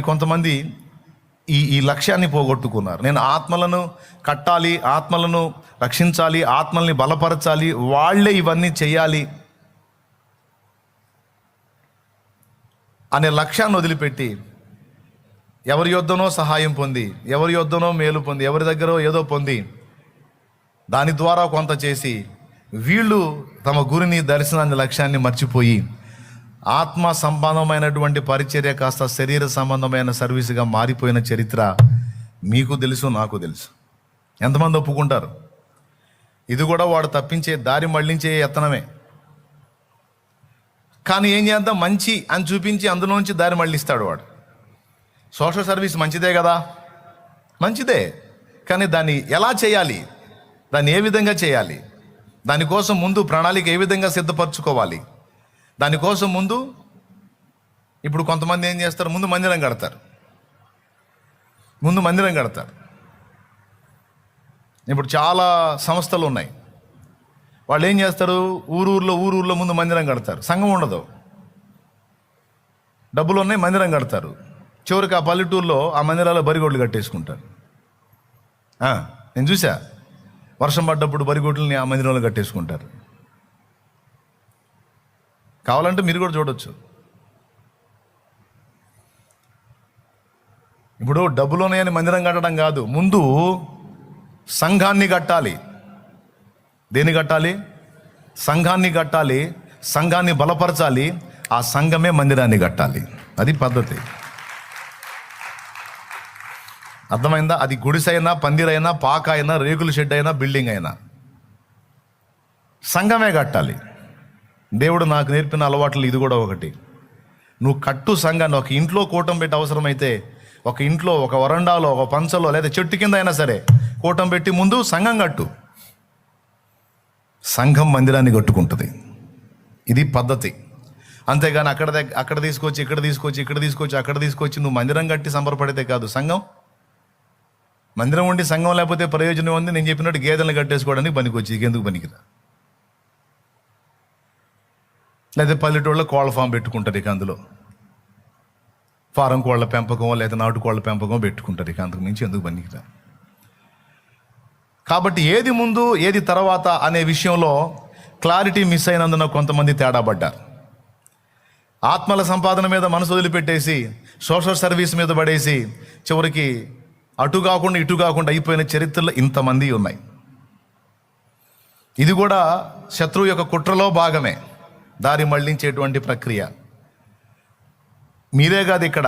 కొంతమంది ఈ లక్ష్యాన్ని పోగొట్టుకున్నారు. నేను ఆత్మలను కట్టాలి, ఆత్మలను రక్షించాలి, ఆత్మల్ని బలపరచాలి, వాళ్ళే ఇవన్నీ చేయాలి అనే లక్ష్యాన్ని వదిలిపెట్టి ఎవరి యొద్దనో సహాయం పొంది, ఎవరి యొద్దనో మేలు పొంది, ఎవరి దగ్గర ఏదో పొంది దాని ద్వారా కొంత చేసి వీళ్ళు తమ గురిని, దర్శనాన్ని, లక్ష్యాన్ని మర్చిపోయి ఆత్మ సంబంధమైనటువంటి పరిచర్య కాస్త శరీర సంబంధమైన సర్వీసుగా మారిపోయిన చరిత్ర మీకు తెలుసు, నాకు తెలుసు. ఎంతమంది ఒప్పుకుంటారు? ఇది కూడా వాడు తప్పించే దారి మళ్లించే యత్నమే. కానీ ఏం చేద్దాం, మంచి అని చూపించి అందులోంచి దారి మళ్ళిస్తాడు వాడు. సోషల్ సర్వీస్ మంచిదే కదా, మంచిదే. కానీ దాన్ని ఎలా చేయాలి, దాన్ని ఏ విధంగా చేయాలి, దానికోసం ముందు ప్రణాళిక ఏ విధంగా సిద్ధపరచుకోవాలి, దానికోసం ముందు ఇప్పుడు కొంతమంది ఏం చేస్తారు, ముందు మందిరం కడతారు. ఇప్పుడు చాలా సంస్థలు ఉన్నాయి. వాళ్ళు ఏం చేస్తారు, ఊరూర్లో ముందు మందిరం కడతారు. సంఘం ఉండదు, డబ్బులు ఉన్నాయి, మందిరం కడతారు. చివరికి ఆ పల్లెటూరులో ఆ మందిరాల్లో బరిగొడ్లు కట్టేసుకుంటారు. నేను చూసా, వర్షం పడ్డప్పుడు బరిగొడ్లని ఆ మందిరంలో కట్టేసుకుంటారు. కావాలంటే మీరు కూడా చూడొచ్చు. ఇప్పుడు డబ్బులున్నాయని మందిరం కట్టడం కాదు, ముందు సంఘాన్ని కట్టాలి. దేన్ని కట్టాలి? సంఘాన్ని కట్టాలి, సంఘాన్ని బలపరచాలి, ఆ సంఘమే మందిరాన్ని కట్టాలి. అది పద్ధతి. అర్థమైందా? అది గుడిసైనా, పందిరైనా, పాక అయినా, రేకుల షెడ్ అయినా, బిల్డింగ్ అయినా సంఘమే కట్టాలి. దేవుడు నాకు నేర్పిన అలవాట్లు ఇది కూడా ఒకటి. నువ్వు కట్టు సంఘాన్ని. ఒక ఇంట్లో కూటం పెట్టి అవసరమైతే ఒక ఇంట్లో, ఒక వరండాలో, ఒక పంచలో, లేదా చెట్టు కింద అయినా సరే కూటం పెట్టి ముందు సంఘం కట్టు. సంఘం మందిరాన్ని కట్టుకుంటుంది. ఇది పద్ధతి. అంతేగాని అక్కడ తీసుకొచ్చి అక్కడ తీసుకొచ్చి నువ్వు మందిరం కట్టి సంబరపడితే కాదు. మందిరం ఉండి సంఘం లేకపోతే ప్రయోజనం ఉంది. నేను చెప్పినట్టు గేదెలను కట్టేసుకోవడానికి పనికొచ్చి ఎందుకు పనికిరా. లేదా పల్లెటూళ్ళలో కోళ్ళ ఫామ్ పెట్టుకుంటారు. ఇక అందులో ఫారం కోళ్ళ పెంపకం లేదా నాటుకోళ్ళ పెంపకం పెట్టుకుంటారు. ఇక అంతకు మించి ఎందుకు పనికిరా. కాబట్టి ఏది ముందు ఏది తర్వాత అనే విషయంలో క్లారిటీ మిస్ అయినందున కొంతమంది తేడా పడ్డారు. ఆత్మల సంపాదన మీద మనసు వదిలిపెట్టేసి సోషల్ సర్వీస్ మీద పడేసి చివరికి అటు కాకుండా ఇటు కాకుండా అయిపోయిన చరిత్రలో ఇంతమంది ఉన్నాయి. ఇది కూడా శత్రువు యొక్క కుట్రలో భాగమే, దారి మళ్లించేటువంటి ప్రక్రియ. మీరే కాదు, ఇక్కడ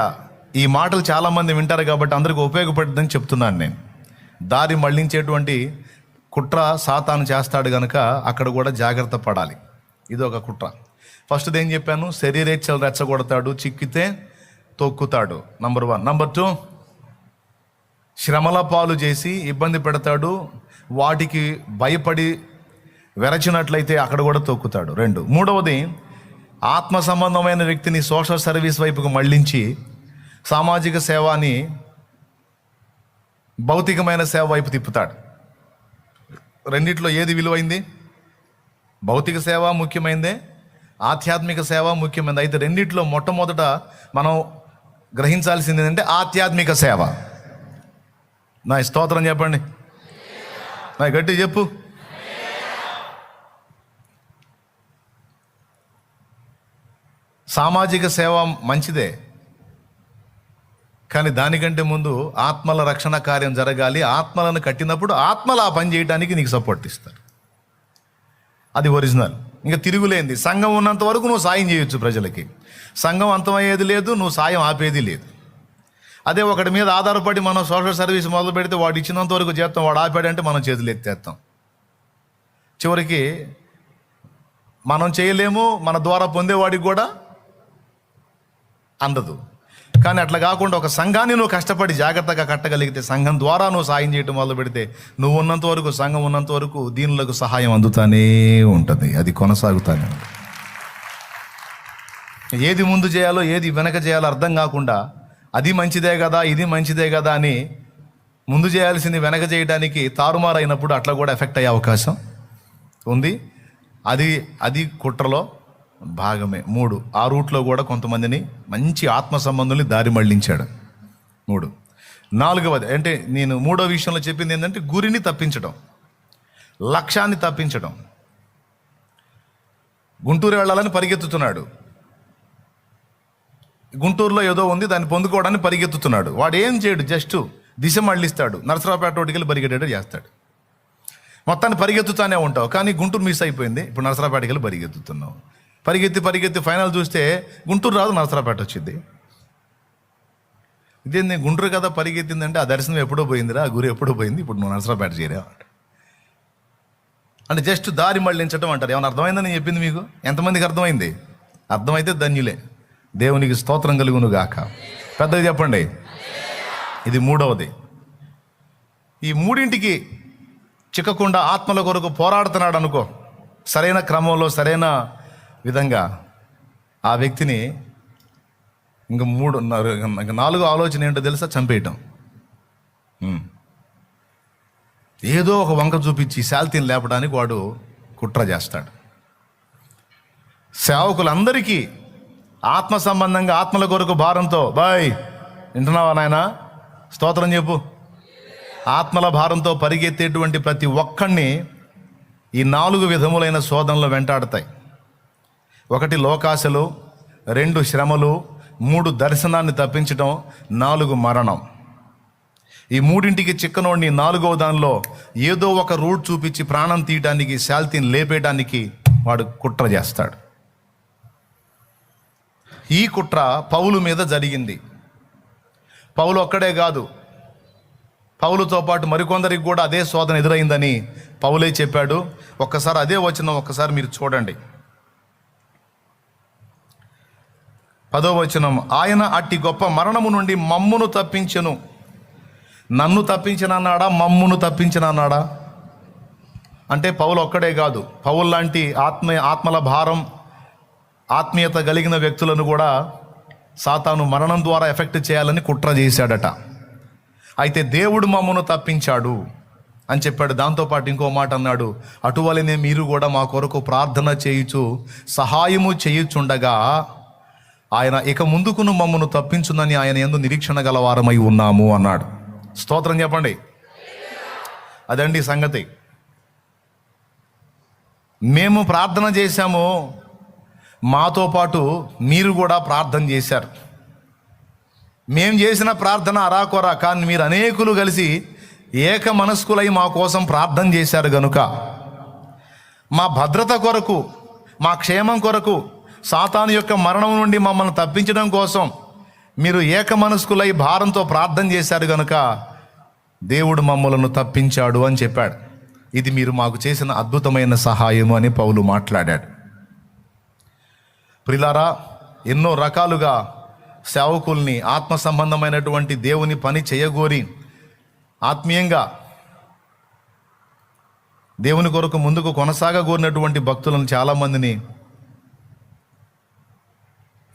ఈ మాటలు చాలామంది వింటారు కాబట్టి అందరికీ ఉపయోగపడుతుందని చెప్తున్నాను నేను. దారి మళ్లించేటువంటి కుట్ర సాతాను చేస్తాడు కనుక అక్కడ కూడా జాగ్రత్త పడాలి. ఇది ఒక కుట్ర. ఫస్ట్ది ఏం చెప్పాను, శరీరేచ్ఛలు రెచ్చగొడతాడు, చిక్కితే తొక్కుతాడు, నంబర్ 1. నంబర్ 2, శ్రమల పాలు చేసి ఇబ్బంది పెడతాడు, వాటికి భయపడి వెరచినట్లయితే అక్కడ కూడా తొక్కుతాడు. 2. మూడవది, ఆత్మ సంబంధమైన వ్యక్తిని సోషల్ సర్వీస్ వైపుకు మళ్లించి సామాజిక సేవని భౌతికమైన సేవ వైపు తిప్పుతాడు. రెండిట్లో ఏది విలువైంది? భౌతిక సేవ ముఖ్యమైందే, ఆధ్యాత్మిక సేవ ముఖ్యమైనది. అయితే రెండిట్లో మొట్టమొదట మనం గ్రహించాల్సింది ఏంటంటే ఆధ్యాత్మిక సేవ. నా స్తోత్రం చెప్పండి, నా గట్టి చెప్పు. సామాజిక సేవ మంచిదే, కానీ దానికంటే ముందు ఆత్మల రక్షణ కార్యం జరగాలి. ఆత్మలను కట్టినప్పుడు ఆత్మలు ఆ పని చేయడానికి నీకు సపోర్ట్ ఇస్తారు. అది ఒరిజినల్, ఇంకా తిరుగులేంది. సంఘం ఉన్నంత వరకు నువ్వు సాయం చేయొచ్చు ప్రజలకి. సంఘం అంతమయ్యేది లేదు, నువ్వు సాయం ఆపేది లేదు. అదే ఒకటి మీద ఆధారపడి మనం సోషల్ సర్వీస్ మొదలు పెడితే వాడు ఇచ్చినంత వరకు చేస్తాం, వాడు ఆపాడంటే మనం చేతులు ఎత్తేస్తాం. చివరికి మనం చేయలేము, మన ద్వారా పొందేవాడికి కూడా అందదు. కానీ అట్లా కాకుండా ఒక సంఘాన్ని నువ్వు కష్టపడి జాగ్రత్తగా కట్టగలిగితే, సంఘం ద్వారా నువ్వు సాయం చేయటం మొదలు పెడితే, నువ్వు ఉన్నంత వరకు, సంఘం ఉన్నంత వరకు దీనులకు సహాయం అందుతానే ఉంటుంది. అది కొనసాగుతానే ఉంటుంది. ఏది ముందు చేయాలో ఏది వెనక చేయాలో అర్థం కాకుండా అది మంచిదే కదా, ఇది మంచిదే కదా అని ముందు చేయాల్సింది వెనక చేయడానికి తారుమారైనప్పుడు అట్లా కూడా ఎఫెక్ట్ అయ్యే అవకాశం ఉంది. అది కుట్రలో భాగమే. 3, ఆ రూట్లో కూడా కొంతమందిని మంచి ఆత్మ సంబంధుల్ని దారి మళ్లించాడు. 3. 4వది అంటే నేను 3వ విషయంలో చెప్పింది ఏంటంటే గురిని తప్పించడం, లక్ష్యాన్ని తప్పించడం. గుంటూరు వెళ్ళాలని పరిగెత్తుతున్నాడు, గుంటూరులో ఏదో ఉంది దాన్ని పొందుకోవడానికి పరిగెత్తుతున్నాడు. వాడు ఏం చేయడు, జస్ట్ దిశ మళ్ళిస్తాడు, నరసరావుపేట రోడ్డుకి వెళ్ళి పరిగెట్టేటట్టు చేస్తాడు. మొత్తాన్ని పరిగెత్తుతానే ఉంటావు, కానీ గుంటూరు మిస్ అయిపోయింది. ఇప్పుడు నరసరావుపేటకి వెళ్ళి పరిగెత్తుతున్నావు. పరిగెత్తి ఫైనల్ చూస్తే గుంటూరు రాదు, నరసరావుపేట వచ్చింది. ఇదే నేను గుంటూరు కదా పరిగెత్తిందంటే ఆ దర్శనం ఎప్పుడో పోయిందిరా, ఆ గురి ఎప్పుడో పోయింది, ఇప్పుడు నువ్వు నరసరావుపేట చేరా అంటే జస్ట్ దారి మళ్ళించడం అంటారు. ఏమైనా అర్థమైందని నేను చెప్పింది మీకు? ఎంతమందికి అర్థమైంది? అర్థమైతే ధన్యులే. దేవునికి స్తోత్రం కలుగును గాక. పెద్దగా చెప్పండి. ఇది 3వది. ఈ 3ంటికి చిక్కకుండా ఆత్మల కొరకు పోరాడుతున్నాడు అనుకో, సరైన క్రమంలో సరైన విధంగా ఆ వ్యక్తిని ఇంక 4వ ఆలోచన ఏంటో తెలుసా? చంపేయటం. ఏదో ఒక వంక చూపించి శాల్తీని లేపడానికి వాడు కుట్ర చేస్తాడు. సేవకులందరికీ ఆత్మ సంబంధంగా ఆత్మల కొరకు భారంతో, బాయ్ వింటున్నావా నాయనా, స్తోత్రం చెప్పు, ఆత్మల భారంతో పరిగెత్తేటువంటి ప్రతి ఒక్కడిని ఈ 4 విధములైన శోధనలు వెంటాడతాయి. 1 లోకాశలు, 2 శ్రమలు, 3 దర్శనాన్ని తప్పించడం, 4 మరణం. ఈ 3ంటికి చిక్కనోడిని 4వ దానిలో ఏదో ఒక రూట్ చూపించి ప్రాణం తీయడానికి, శాల్తీని లేపేయడానికి వాడు కుట్ర చేస్తాడు. ఈ కుట్ర పౌలు మీద జరిగింది. పౌలు ఒక్కడే కాదు, పౌలుతో పాటు మరికొందరికి కూడా అదే శోధన ఎదురైందని పౌలే చెప్పాడు. ఒక్కసారి అదే వచనం ఒక్కసారి మీరు చూడండి. 10వ వచనం, ఆయన అట్టి గొప్ప మరణము నుండి మమ్మును తప్పించెను. నన్ను తప్పించనన్నాడా, మమ్మును తప్పించనన్నాడా? అంటే పౌలు ఒక్కడే కాదు, పౌలు లాంటి ఆత్మల భారం, ఆత్మీయత కలిగిన వ్యక్తులను కూడా సాతాను మరణం ద్వారా ఎఫెక్ట్ చేయాలని కుట్ర చేశాడట. అయితే దేవుడు మమ్మను తప్పించాడు అని చెప్పాడు. దాంతోపాటు ఇంకో మాట అన్నాడు, అటువలనే మీరు కూడా మా కొరకు ప్రార్థన చేయుచు సహాయము చేయుచుండగా ఆయన ఇక ముందుకును మమ్మను తప్పించునని ఆయన యందు నిరీక్షణ గలవారమై ఉన్నాము అన్నాడు. స్తోత్రం చెప్పండి. అదండి సంగతి. మేము ప్రార్థన చేశాము, మాతో పాటు మీరు కూడా ప్రార్థన చేశారు. మేము చేసిన ప్రార్థన అరాకొరా, కానీ మీరు అనేకులు కలిసి ఏక మనస్కులై మా కోసం ప్రార్థన చేశారు గనుక మా భద్రత కొరకు, మా క్షేమం కొరకు, సాతాను యొక్క మరణం నుండి మమ్మల్ని తప్పించడం కోసం మీరు ఏక మనస్కులై భారంతో ప్రార్థన చేశారు గనుక దేవుడు మమ్మలను తప్పించాడు అని చెప్పాడు. ఇది మీరు మాకు చేసిన అద్భుతమైన సహాయము అని పౌలు మాట్లాడాడు. ప్రిలారా, ఎన్నో రకాలుగా సేవకుల్ని ఆత్మ సంబంధమైనటువంటి దేవుని పని చేయగోరి ఆత్మీయంగా దేవుని కొరకు ముందుకు కొనసాగగోరినటువంటి భక్తులను చాలామందిని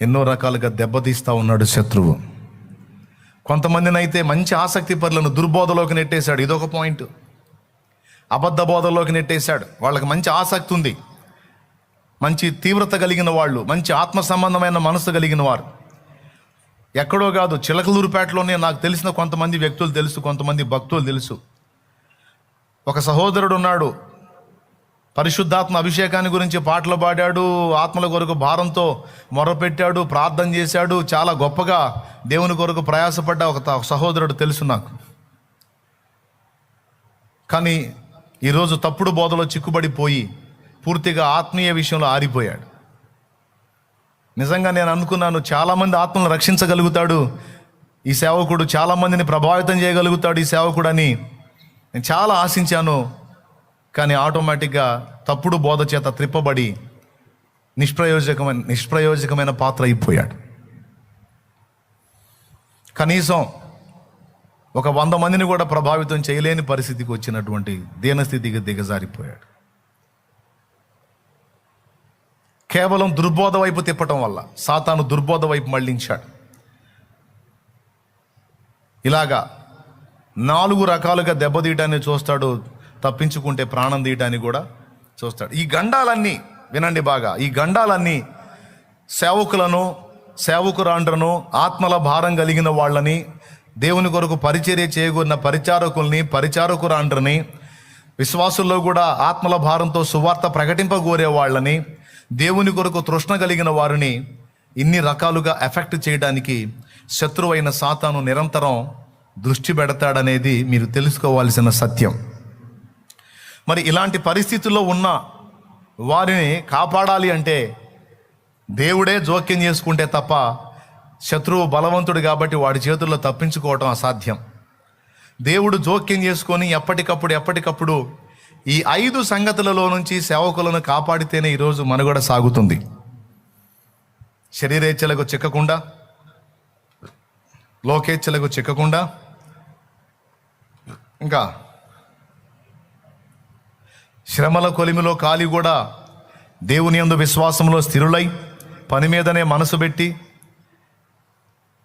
ఎన్నో రకాలుగా దెబ్బతీస్తూ ఉన్నాడు శత్రువు. కొంతమందిని అయితే మంచి ఆసక్తి పరులను దుర్బోధలోకి నెట్టేశాడు. ఇదొక పాయింట్. అబద్ధ బోధలోకి నెట్టేశాడు. వాళ్ళకి మంచి ఆసక్తి ఉంది, మంచి తీవ్రత కలిగిన వాళ్ళు, మంచి ఆత్మ సంబంధమైన మనసు కలిగిన వారు. ఎక్కడో కాదు, చిలకలూరుపేటలోనే నాకు తెలిసిన కొంతమంది వ్యక్తులు తెలుసు, కొంతమంది భక్తులు తెలుసు. ఒక సహోదరుడు ఉన్నాడు, పరిశుద్ధాత్మ అభిషేకాన్ని గురించి పాటలు పాడాడు, ఆత్మల కొరకు భారంతో మొరపెట్టాడు, ప్రార్థన చేశాడు, చాలా గొప్పగా దేవుని కొరకు ప్రయాసపడ్డ ఒక సహోదరుడు తెలుసు నాకు. కానీ ఈరోజు తప్పుడు బోధలో చిక్కుబడిపోయి పూర్తిగా ఆత్మీయ విషయంలో ఆరిపోయాడు. నిజంగా నేను అనుకున్నాను, చాలామంది ఆత్మలను రక్షించగలుగుతాడు ఈ సేవకుడు, చాలామందిని ప్రభావితం చేయగలుగుతాడు ఈ సేవకుడు అని నేను చాలా ఆశించాను. కానీ ఆటోమేటిక్గా తప్పుడు బోధ చేత త్రిప్పబడి నిష్ప్రయోజకమైన పాత్ర అయిపోయాడు. కనీసం ఒక 100 మందిని కూడా ప్రభావితం చేయలేని పరిస్థితికి వచ్చినటువంటి దీనస్థితికి దిగజారిపోయాడు. కేవలం దుర్బోధ వైపు తిప్పటం వల్ల సాతాను దుర్బోధ వైపు మళ్ళించాడు. ఇలాగా 4 రకాలుగా దెబ్బతీయటాన్ని చూస్తాడు, తప్పించుకుంటే ప్రాణం తీయటాన్ని కూడా చూస్తాడు. ఈ గండాలన్నీ వినండి బాగా, ఈ గండాలన్నీ సేవకులను, సేవకురాండ్రను, ఆత్మల భారం కలిగిన వాళ్ళని దేవుని కొరకు పరిచర్య చేయగొన్న పరిచారకుల్ని, పరిచారకురాండ్రని, విశ్వాసుల్లో కూడా ఆత్మల భారంతో సువార్త ప్రకటింపగోరే వాళ్ళని, దేవుని కొరకు తృష్ణ కలిగిన వారిని ఇన్ని రకాలుగా ఎఫెక్ట్ చేయడానికి శత్రువైన సాతాను నిరంతరం దృష్టి పెడతాడనేది మీరు తెలుసుకోవాల్సిన సత్యం. మరి ఇలాంటి పరిస్థితుల్లో ఉన్న వారిని కాపాడాలి అంటే దేవుడే జోక్యం చేసుకుంటే తప్ప శత్రువు బలవంతుడు కాబట్టి వాడి చేతుల్లో తప్పించుకోవటం అసాధ్యం. దేవుడు జోక్యం చేసుకొని ఎప్పటికప్పుడు ఈ 5 సంగతులలో నుంచి సేవకులను కాపాడితేనే ఈరోజు మనుగడ సాగుతుంది. శరీరేచ్ఛలకు చిక్కకుండా, లోకేచ్ఛలకు చిక్కకుండా, ఇంకా శ్రమల కొలిమిలో కాలి కూడా దేవుని యందు విశ్వాసంలో స్థిరులై పని మీదనే మనసు పెట్టి,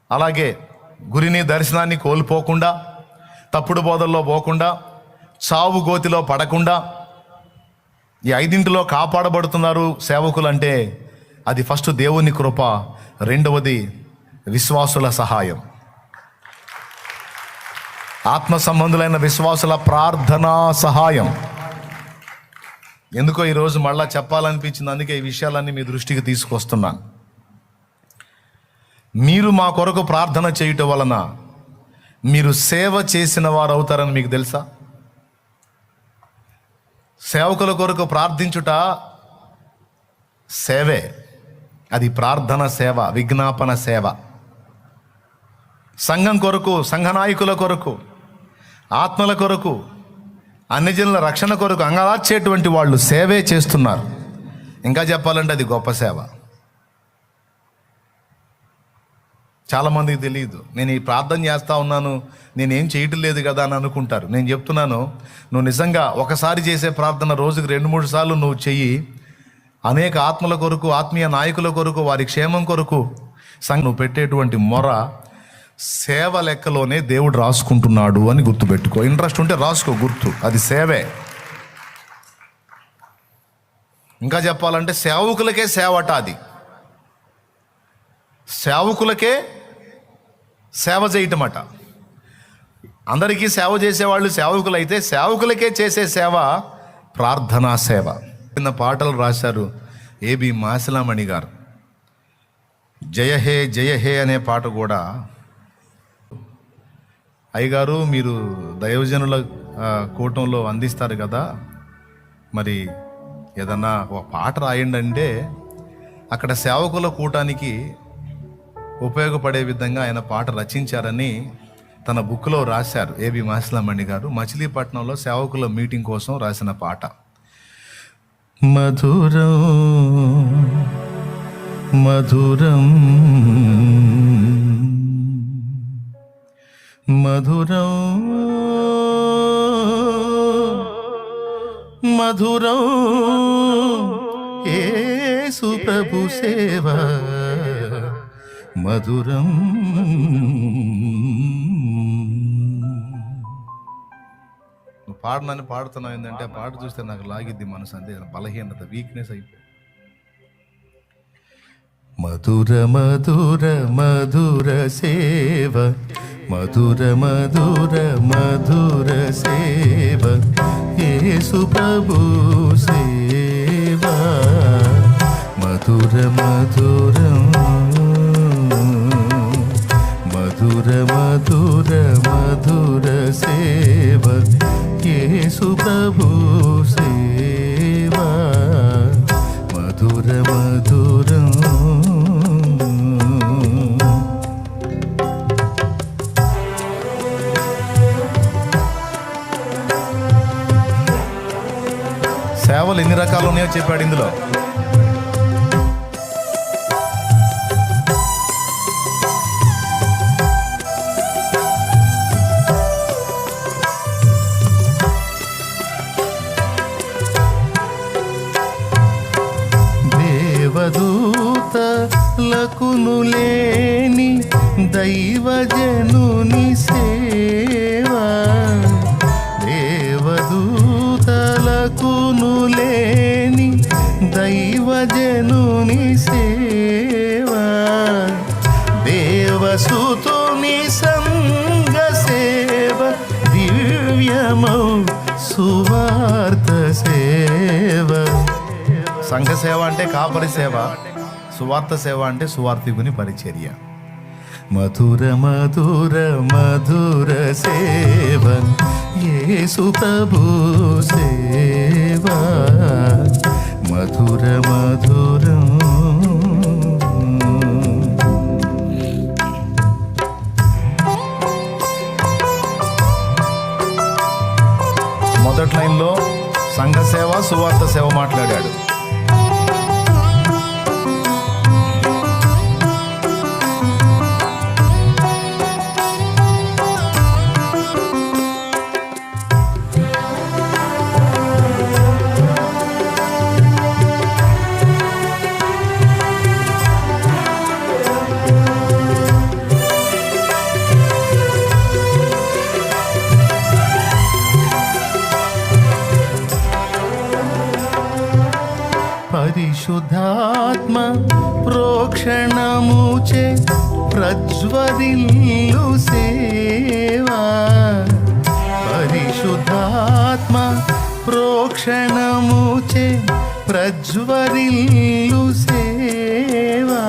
అలాగే గురిని దర్శనాన్ని కోల్పోకుండా, తప్పుడు బోధల్లో పోకుండా, చావు గోతిలో పడకుండా ఈ 5 కాపాడబడుతున్నారు సేవకులు అంటే అది ఫస్ట్ దేవుని కృప, రెండవది విశ్వాసుల సహాయం, ఆత్మ సంబంధులైన విశ్వాసుల ప్రార్థనా సహాయం. ఎందుకో ఈరోజు మళ్ళా చెప్పాలనిపించింది, అందుకే ఈ విషయాలన్నీ మీ దృష్టికి తీసుకొస్తున్నాను. మీరు మా కొరకు ప్రార్థన చేయటం వలన మీరు సేవ చేసిన వారు అవుతారని మీకు తెలుసా? సేవకుల కొరకు ప్రార్థించుట సేవే, అది ప్రార్థన సేవ, విజ్ఞాపన సేవ. సంఘం కొరకు, సంఘ నాయకుల కొరకు, ఆత్మల కొరకు, అన్ని జనుల రక్షణ కొరకు అంగలార్చేటువంటి వాళ్ళు సేవే చేస్తున్నారు. ఇంకా చెప్పాలంటే అది గొప్ప సేవ. చాలామందికి తెలియదు. నేను ఈ ప్రార్థన చేస్తూ ఉన్నాను, నేనేం చేయటం లేదు కదా అని అనుకుంటారు. నేను చెప్తున్నాను, నువ్వు నిజంగా ఒకసారి చేసే ప్రార్థన రోజుకి 2-3 సార్లు నువ్వు చెయ్యి. అనేక ఆత్మల కొరకు, ఆత్మీయ నాయకుల కొరకు, వారి క్షేమం కొరకు నువ్వు పెట్టేటువంటి మొర సేవ లెక్కలోనే దేవుడు రాసుకుంటున్నాడు అని గుర్తుపెట్టుకో. ఇంట్రెస్ట్ ఉంటే రాసుకో, గుర్తు, అది సేవే. ఇంకా చెప్పాలంటే సేవకులకే సేవట. అది సేవకులకే సేవ చేయటమట. అందరికీ సేవ చేసేవాళ్ళు సేవకులు అయితే సేవకులకే చేసే సేవ ప్రార్థనా సేవ. చిన్న పాటలు రాశారు ఏబి మాసిలామణి గారు. జయ హే జయ హే అనే పాట కూడా. అయ్యగారు, మీరు దైవజనుల కూటంలో అందిస్తారు కదా, మరి ఏదన్నా ఒక పాట రాయండి అంటే అక్కడ సేవకుల కూటానికి ఉపయోగపడే విధంగా ఆయన పాట రచించారని తన బుక్లో రాశారు ఏబి మాసిలామణి గారు. మచిలీపట్నంలో సేవకుల మీటింగ్ కోసం రాసిన పాట. మధురం మధురం మధురం మధురం యేసు ప్రభు సేవ మధురం. నువ్వు పాడనని పాడుతున్నావు ఏంటంటే ఆ పాట చూస్తే నాకు లాగిద్ది మనసు, అంతే బలహీనత, వీక్నెస్ అయిపోయి. మధుర మధుర మధుర సేవ మధుర మధుర మధుర సేవ యేసు ప్రభు సేవ మధుర మధురం మధుర మధుర మధుర సేవ యేసు ప్రభు సేవ మధుర మధురం. సేవలు ఎన్ని రకాలు ఉన్నాయో చెప్పాడు ఇందులో. దేవదూతలకును లేని దైవజనుని సేవ, దేవదూతలకును లేని దైవజనుని సేవ, దేవసుతుని సంగ మధురమౌ సువార్త సేవ. సంఘ సేవ అంటే కాపరి సేవ, సువార్త సేవ అంటే సువార్థికుని పరిచర్య. మధుర మధుర మధుర సేవ యేసు ప్రభు సేవ, మధుర మధురం. మొదటి లైన్లో సంఘ సేవ సువార్త సేవ మాట్లాడాడు. పరిశుద్ధాత్మ ప్రోక్షణముచే ప్రజ్వరిల్లు సేవా, పరిశుద్ధాత్మ ప్రోక్షణముచే ప్రజ్వరిల్లు సేవా,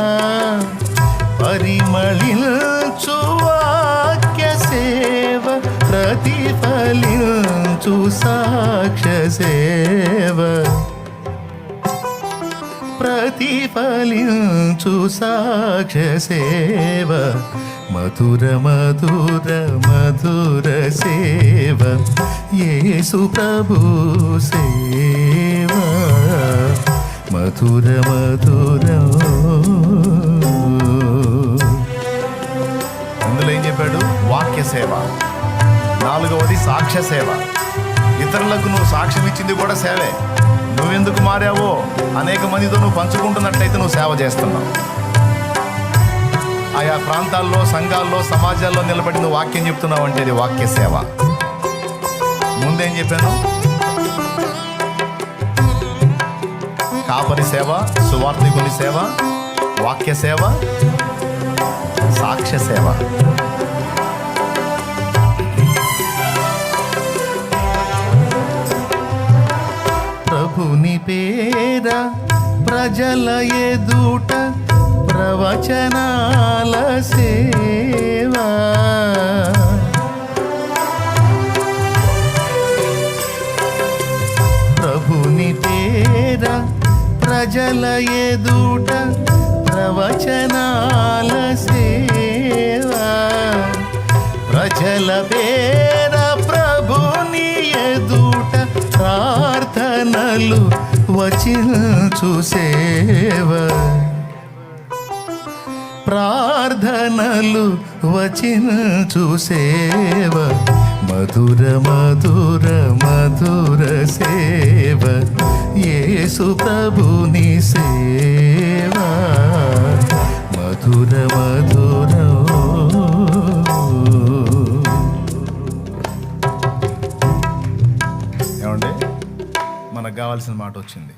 పరిమళించు వాక్య సేవ ప్రతిఫలించు సాక్ష్య సేవ, ప్రతిఫలించు సాక్ష్య సేవ, మధుర మధుర మధుర సేవ యేసు ప్రభు సేవ, మధుర మధుర. అందులో ఏం చెప్పాడు? వాక్య సేవ. నాలుగవది సాక్ష్య సేవ. ఇతరులకు నువ్వు సాక్ష్యం ఇచ్చింది కూడా సేవే. నువ్వెందుకు మారావో అనేక మందితో నువ్వు పంచుకుంటున్నట్లయితే నువ్వు సేవ చేస్తున్నావు. ఆయా ప్రాంతాల్లో, సంఘాల్లో, సమాజాల్లో నిలబడి నువ్వు వాక్యం చెప్తున్నావు అంటే ఇది వాక్య సేవ. ముందేం చెప్పాను? కాపరి సేవ, సువార్థికుని సేవ, వాక్య సేవ, సాక్ష్య సేవ. ప్రభుని పేర ప్రజల ఎదుట ప్రవచనాల సేవా, ప్రభుని పేర ప్రజల ఎదుట ప్రవచనాల సేవా, ప్రజల పేర ప్రభుని ఎదుట ప్రార్థనలు వచించు సేవ, ప్రార్థనలు వచించు సేవ, మధుర మధుర మధుర సేవ యేసు ప్రభుని సేవ, మధుర మధుర. ఏమండి, మనకు కావాల్సిన మాట వచ్చింది.